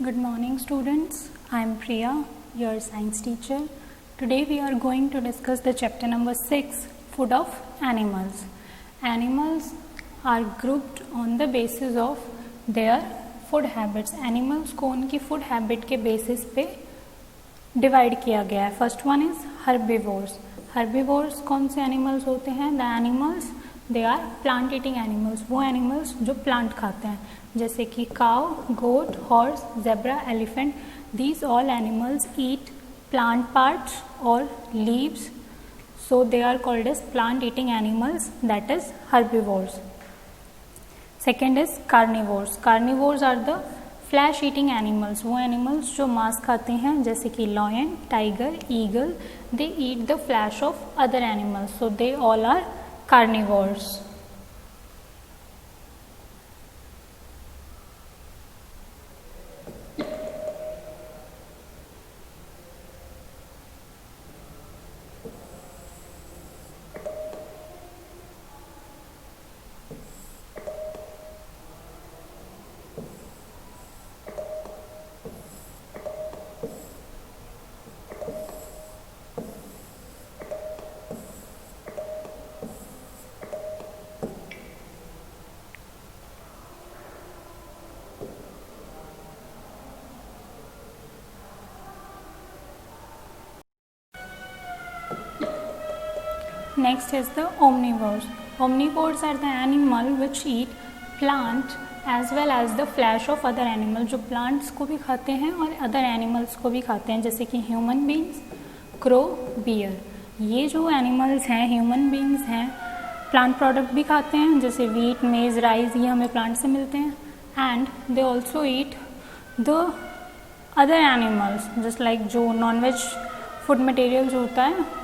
Good morning students, I am Priya, your science teacher. Today we are going to discuss the chapter number 6, Food of Animals. Animals are grouped on the basis of their food habits. Animals को उनकी food habit के basis पे divide किया गया है. First one is herbivores. Herbivores कौन से animals होते हैं? The animals they are plant eating animals. वो animals जो plant खाते हैं, जैसे कि cow, goat, horse, zebra, elephant. These all animals eat plant parts or leaves, so they are called as plant eating animals, that is herbivores. Second is carnivores. Carnivores are the flesh eating animals. वो animals जो मांस खाते हैं, जैसे कि lion, tiger, eagle. They eat the flesh of other animals, so they all are carnivores. Next is the omnivores. Omnivores are the animal which eat plant as well as the flesh of other animals. जो plants को भी खाते हैं और other animals को भी खाते हैं, जैसे कि human beings, crow, bear. ये जो animals हैं, human beings हैं, plant product भी खाते हैं, जैसे wheat, maize, rice, ये हमें plant से मिलते हैं. And they also eat the other animals, just like जो non-veg food materials होता है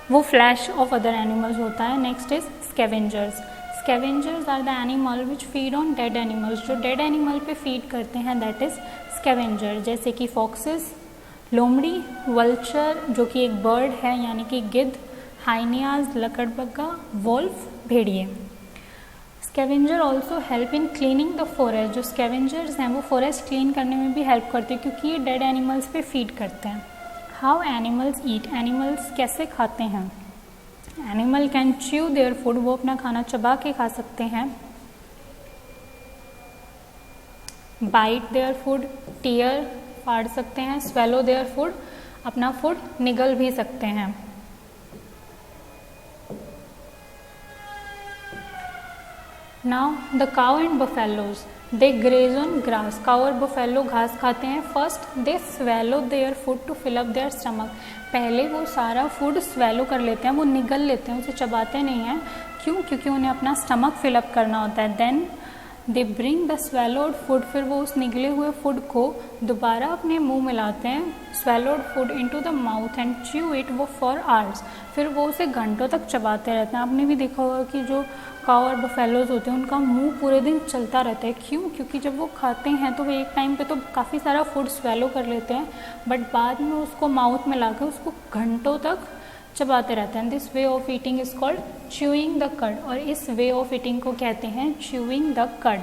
वो फ्लैश ऑफ अदर एनिमल्स होता है. Next is scavengers. Scavengers are the animal which feed on dead animals. जो डेड एनिमल पे फीड करते हैं दैट इज स्कैवेंजर, जैसे कि फॉक्सेस, लोमड़ी, वल्चर जो कि एक बर्ड है यानी कि गिद्ध, हाइनियाज लकड़बग्गा, वोल्फ भेड़िए. Scavenger also help in cleaning the forest. जो स्कैवेंजर्स हैं वो फॉरेस्ट क्लीन करने में भी हेल्प करते हैं क्योंकि ये डेड एनिमल्स पे फीड करते हैं. How animals eat. एनिमल्स कैसे खाते हैं? Animal can chew their food. वो अपना खाना चबा के खा सकते हैं. बाइट देयर फूड, टीयर फाड़ सकते हैं. स्वेलो देयर फूड, अपना फूड निगल भी सकते हैं. Now the cow and buffaloes they graze on grass. Cow और बफेलो घास खाते हैं. First they swallow their food to fill up their stomach. पहले वो सारा फूड स्वेलो कर लेते हैं, वो निगल लेते हैं, उसे चबाते नहीं हैं. क्यों? क्योंकि उन्हें अपना स्टमक फिल अप करना होता है. Then they bring the swallowed food. फिर वो उस निगले हुए फूड को दोबारा अपने मुंह में लाते हैं. Swallowed food into the mouth and chew it वो फॉर आवर्स. फिर वो उसे घंटों तक चबाते रहते हैं. आपने भी देखा होगा कि जो काउ और बफेलोज होते हैं उनका मुंह पूरे दिन चलता रहता है. क्यों? क्योंकि जब वो खाते हैं तो वो एक टाइम पे तो काफ़ी सारा फूड स्वेलो कर लेते हैं, बट बाद में उसको माउथ में लाकर उसको घंटों तक चबाते रहते हैं. This way of eating is called chewing the कड. और इस वे ऑफ ईटिंग को कहते हैं च्यूइंग द कड.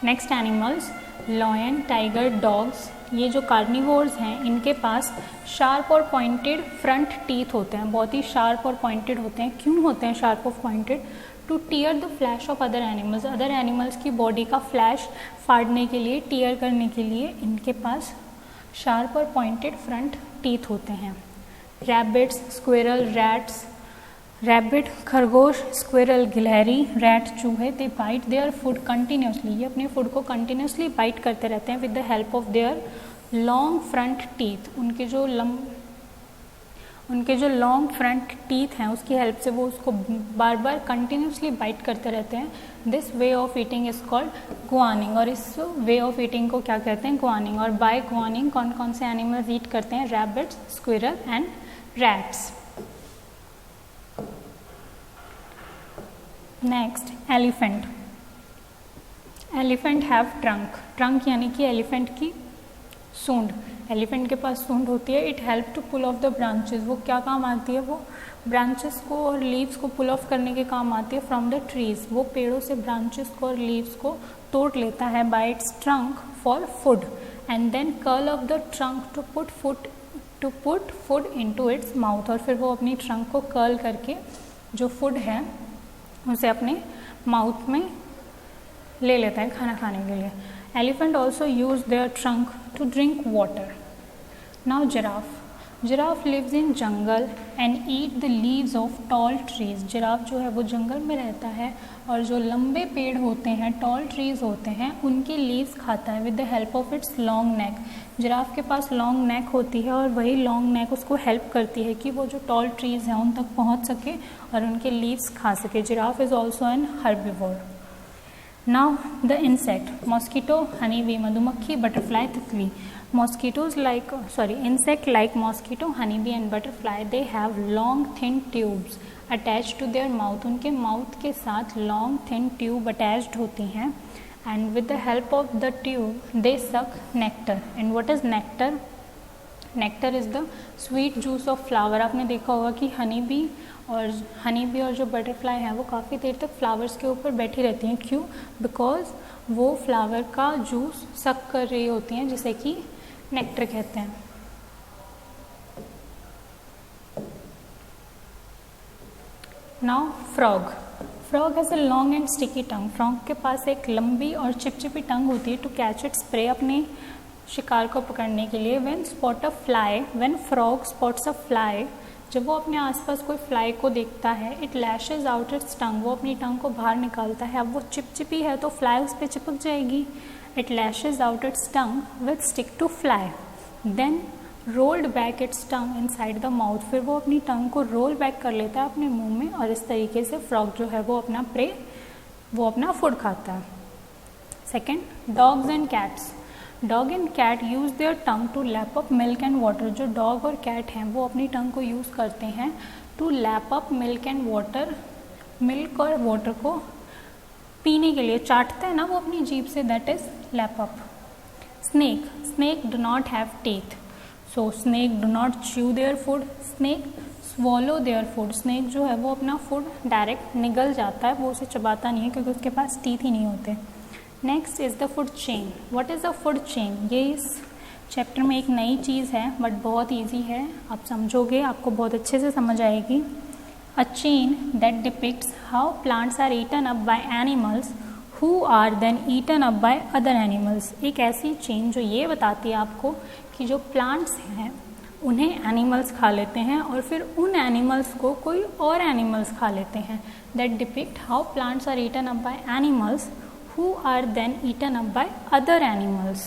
Next animals lion, tiger, dogs. ये जो कार्निवोर्स हैं इनके पास शार्प और पॉइंटेड फ्रंट टीथ होते हैं. बहुत ही शार्प और पॉइंटेड होते हैं. क्यों होते हैं शार्प और pointed? Two tier the flash of other animals. Other animals की बॉडी का फ्लैश फाड़ने के लिए, टीयर करने के लिए इनके पास शार्प और पॉइंटेड फ्रंट टीथ होते हैं. Rabbits, squirrel, rats. रैबिट खरगोश, स्क्विरल गिलहरी, रैट चूहे. दे बाइट देयर फूड कंटिन्यूसली. ये अपने फूड को कंटिन्यूसली बाइट करते रहते हैं with the help of their long front teeth. उनके जो लॉन्ग फ्रंट टीथ हैं उसकी हेल्प से वो उसको बार बार कंटिन्यूसली बाइट करते रहते हैं. This way of eating is called गुआनिंग. और इस वे ऑफ ईटिंग को क्या कहते हैं? गुआनिंग. और बाय गुआनिंग कौन कौन से एनिमल्स ईट करते हैं? Rabbits, squirrel and rats. Next elephant. Elephant have trunk. Trunk यानी कि एलिफेंट की सूंड. एलिफेंट के पास सूंड होती है। It help to pull off the branches, वो क्या काम आती है, वो ब्रांचेस को और लीव्स को पुल ऑफ करने के काम आती है फ्रॉम द ट्रीज, वो पेड़ों से ब्रांचेस को और लीव्स को तोड़ लेता है by its trunk for food and then curl off the trunk to put food into its mouth, और फिर वो अपनी ट्रंक को कर्ल करके जो फूड है उसे अपने माउथ में ले लेता है खाना खाने के लिए। Elephant also use their trunk to drink water. Now giraffe lives in jungle and eat the leaves of tall trees. Giraffe जो है वो जंगल में रहता है और जो लंबे पेड़ होते हैं, टॉल ट्रीज होते हैं, उनके लीव्स खाता है with the help of its long neck. Giraffe के पास लॉन्ग नेक होती है और वही लॉन्ग नेक उसको हेल्प करती है कि वो जो टॉल ट्रीज हैं उन तक पहुंच सके और उनके लीव्स खा सके। Giraffe is also an herbivore. Now the insect, mosquito, honey bee, मधुमक्खी, बटरफ्लाई, तितली। Insect like mosquito, honeybee and butterfly, they have long thin tubes attached to their mouth. उनके माउथ के साथ long thin tube attached होती हैं and with the help of the tube they suck nectar. And what is nectar? Nectar is the sweet juice of flower. आपने देखा होगा कि honey bee और जो बटरफ्लाई है वो काफ़ी देर तक फ्लावर्स के ऊपर बैठी रहती हैं। क्यों? बिकॉज वो फ्लावर का जूस सक कर रही होती हैं, जिसे कि नेक्टर कहते हैं। Now frog has a long and sticky tongue. Frog के पास एक लंबी और चिपचिपी टंग होती है टू कैच इट्स प्रे, अपने शिकार को पकड़ने के लिए। When frog spots a fly, जब वो अपने आसपास कोई फ्लाई को देखता है, इट लैशेज आउट इट्स टंग, वो अपनी टंग को बाहर निकालता है। अब वो चिपचिपी है तो फ्लाई उस पर चिपक जाएगी। It lashes out its tongue with stick to fly, then rolled back its tongue inside the mouth, फिर वो अपनी टंग को रोल बैक कर लेता है अपने मुंह में और इस तरीके से फ्रॉग जो है वो अपना प्रे, वो अपना फूड खाता है। Second, dogs and cats. Dog and cat use their tongue to lap up milk and water. जो डॉग और कैट हैं वो अपनी टंग को यूज़ करते हैं to lap up milk and water, milk और वाटर को पीने के लिए चाटते हैं ना वो अपनी जीभ से, that is lap up. Snake do not have teeth, so snake do not chew their food, snake swallow their food. Snake जो है वो अपना फूड डायरेक्ट निगल जाता है, वो उसे चबाता नहीं है क्योंकि उसके पास टीथ ही नहीं होते। Next is the food chain. What is the food chain? ये इस चैप्टर में एक नई चीज़ है बट बहुत ईजी है, आप समझोगे आपको बहुत अच्छे से समझ आएगी। A chain that depicts how plants are eaten up by animals who are then eaten up by other animals. एक ऐसी चेन जो ये बताती है आपको कि जो प्लांट्स हैं उन्हें एनिमल्स खा लेते हैं और फिर उन एनिमल्स को कोई और एनिमल्स खा लेते हैं। That depict how plants are eaten up by animals who are then eaten up by other animals.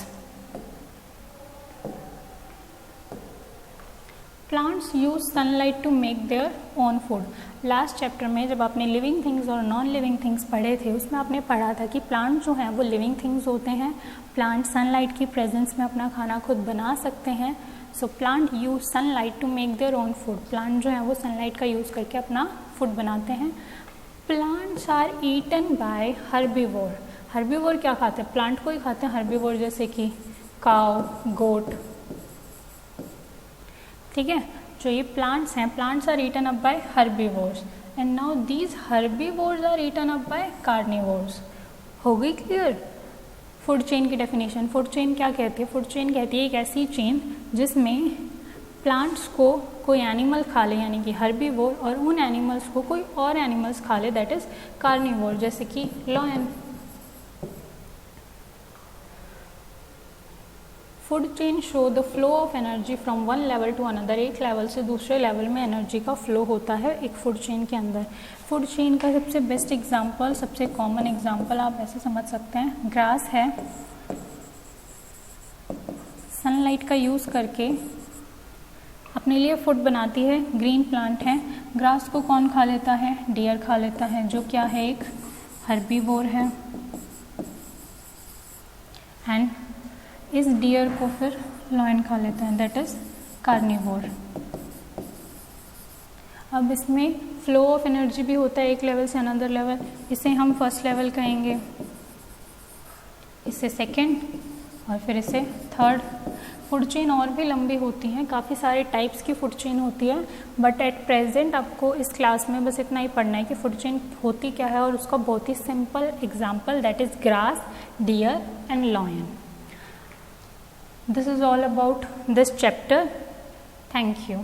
Plants use sunlight to make their own food. Last chapter में जब आपने लिविंग थिंग्स और नॉन लिविंग थिंग्स पढ़े थे उसमें आपने पढ़ा था कि प्लांट जो हैं वो लिविंग थिंग्स होते हैं, प्लांट सनलाइट की प्रेजेंस में अपना खाना खुद बना सकते हैं। So plant use sunlight to make their own food. Plant जो है वो सनलाइट का यूज़ करके अपना फूड बनाते हैं। Plants are eaten by herbivore. Herbivore क्या खाते हैं? प्लांट को ही खाते हैं हर्बीवोर, जैसे कि काउ, गोट, ठीक है। जो ये प्लांट्स हैं, plants are eaten up by herbivores and now these herbivores are eaten up by carnivores. हो गई क्लियर फूड चेन की डेफिनेशन? फूड चेन क्या कहती है? फूड चेन कहती है एक ऐसी चेन जिसमें प्लांट्स को कोई एनिमल खा ले यानी कि हर्बीवोर, और उन एनिमल्स को कोई और एनिमल्स खा ले, दैट इज कार्निवोर, जैसे कि lion. Food chain show the flow of energy from one level to another. एक लेवल से दूसरे लेवल में एनर्जी का फ्लो होता है एक फूड चेन के अंदर। फूड चेन का सबसे बेस्ट एग्जांपल, सबसे कॉमन एग्जांपल आप ऐसे समझ सकते हैं, ग्रास है, सनलाइट का यूज़ करके अपने लिए फूड बनाती है। ग्रीन प्लांट है, ग्रास को कौन खा लेता है? डियर खा लेता है, जो क्या है एक हर्बीवोर है। एंड इस डियर को फिर लॉयन खा लेता है, दैट इज कार्निवोर। अब इसमें फ्लो ऑफ एनर्जी भी होता है एक लेवल से अनदर लेवल, इसे हम फर्स्ट लेवल कहेंगे, इसे सेकंड और फिर इसे थर्ड। फूड चेन और भी लंबी होती हैं, काफ़ी सारे टाइप्स की फूड चेन होती है, बट एट प्रेजेंट आपको इस क्लास में बस इतना ही पढ़ना है कि फूड चेन होती क्या है और उसका बहुत ही simple example that is grass, deer and lion. This is all about this chapter. Thank you.